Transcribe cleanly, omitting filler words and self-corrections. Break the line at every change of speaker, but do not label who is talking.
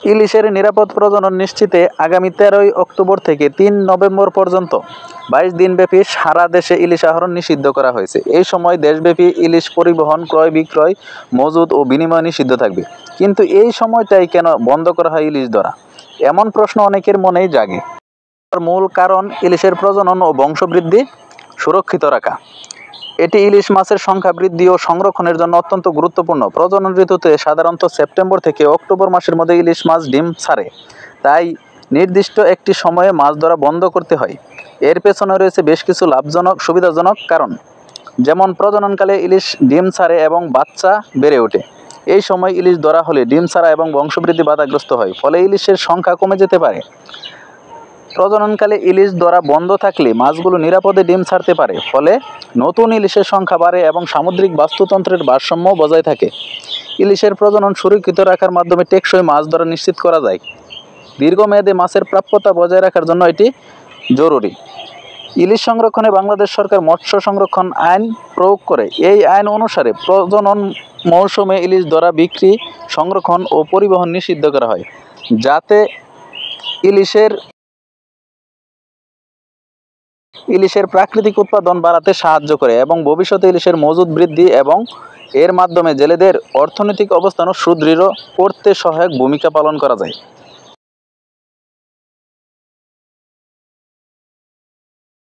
ইলিশের নিরাপদ প্রজনন নিশ্চিতে আগামী 13 অক্টোবর থেকে 3 নভেম্বর পর্যন্ত 22 দিনব্যাপী সারা দেশে ইলিশ আহরণ নিষিদ্ধ করা হয়েছে। এই সময় দেশব্যাপী ইলিশ পরিবহন, ক্রয় বিক্রয়, মজুদ ও বিনিময় নিষিদ্ধ থাকবে। কিন্তু এই সময়টাই কেন বন্ধ করা হয় ইলিশ ধরা? এমন প্রশ্ন অনেকের মনেই জাগে। তার মূল কারণ ইলিশের প্রজনন ও বংশবৃদ্ধি সুরক্ষিত রাখা। এটি ইলিশ মাছের সংখ্যা বৃদ্ধি ও সংরক্ষণের জন্য অত্যন্ত গুরুত্বপূর্ণ। প্রজনন ঋতুতে সাধারণত সেপ্টেম্বর থেকে অক্টোবর মাসের মধ্যে ইলিশ মাছ ডিম ছাড়ে, তাই নির্দিষ্ট একটি সময়ে মাছ ধরা বন্ধ করতে হয়। এর পেছনে রয়েছে বেশ কিছু সুবিধাজনক কারণ, যেমন প্রজননকালে ইলিশ ডিম ছাড়ে এবং বাচ্চা বেড়ে ওঠে। এই সময় ইলিশ ধরা হলে ডিম ছাড়া এবং বংশবৃদ্ধি বাধাগ্রস্ত হয়, ফলে ইলিশের সংখ্যা কমে যেতে পারে। প্রজননকালে ইলিশ ধরা বন্ধ থাকলে মাছগুলো নিরাপদে ডিম ছাড়তে পারে, ফলে নতুন ইলিশের সংখ্যা বাড়ে এবং সামুদ্রিক বাস্তুতন্ত্রের ভারসাম্য বজায় থাকে। ইলিশের প্রজনন সুরক্ষিত রাখার মাধ্যমে টেকসই মাছ ধরা নিশ্চিত করা যায়। দীর্ঘমেয়াদে মাছের প্রাপ্যতা বজায় রাখার জন্য এটি জরুরি। ইলিশ সংরক্ষণে বাংলাদেশ সরকার মৎস্য সংরক্ষণ আইন প্রয়োগ করে। এই আইন অনুসারে প্রজনন মৌসুমে ইলিশ ধরা, বিক্রি, সংরক্ষণ ও পরিবহন নিষিদ্ধ করা হয়, যাতে ইলিশের প্রাকৃতিক উৎপাদন বাড়াতে সাহায্য করে এবং ভবিষ্যতে ইলিশের মজুদ বৃদ্ধি এবং এর মাধ্যমে জেলেদের অর্থনৈতিক অবস্থানও সুদৃঢ় করতে সহায়ক ভূমিকা পালন করা যায়।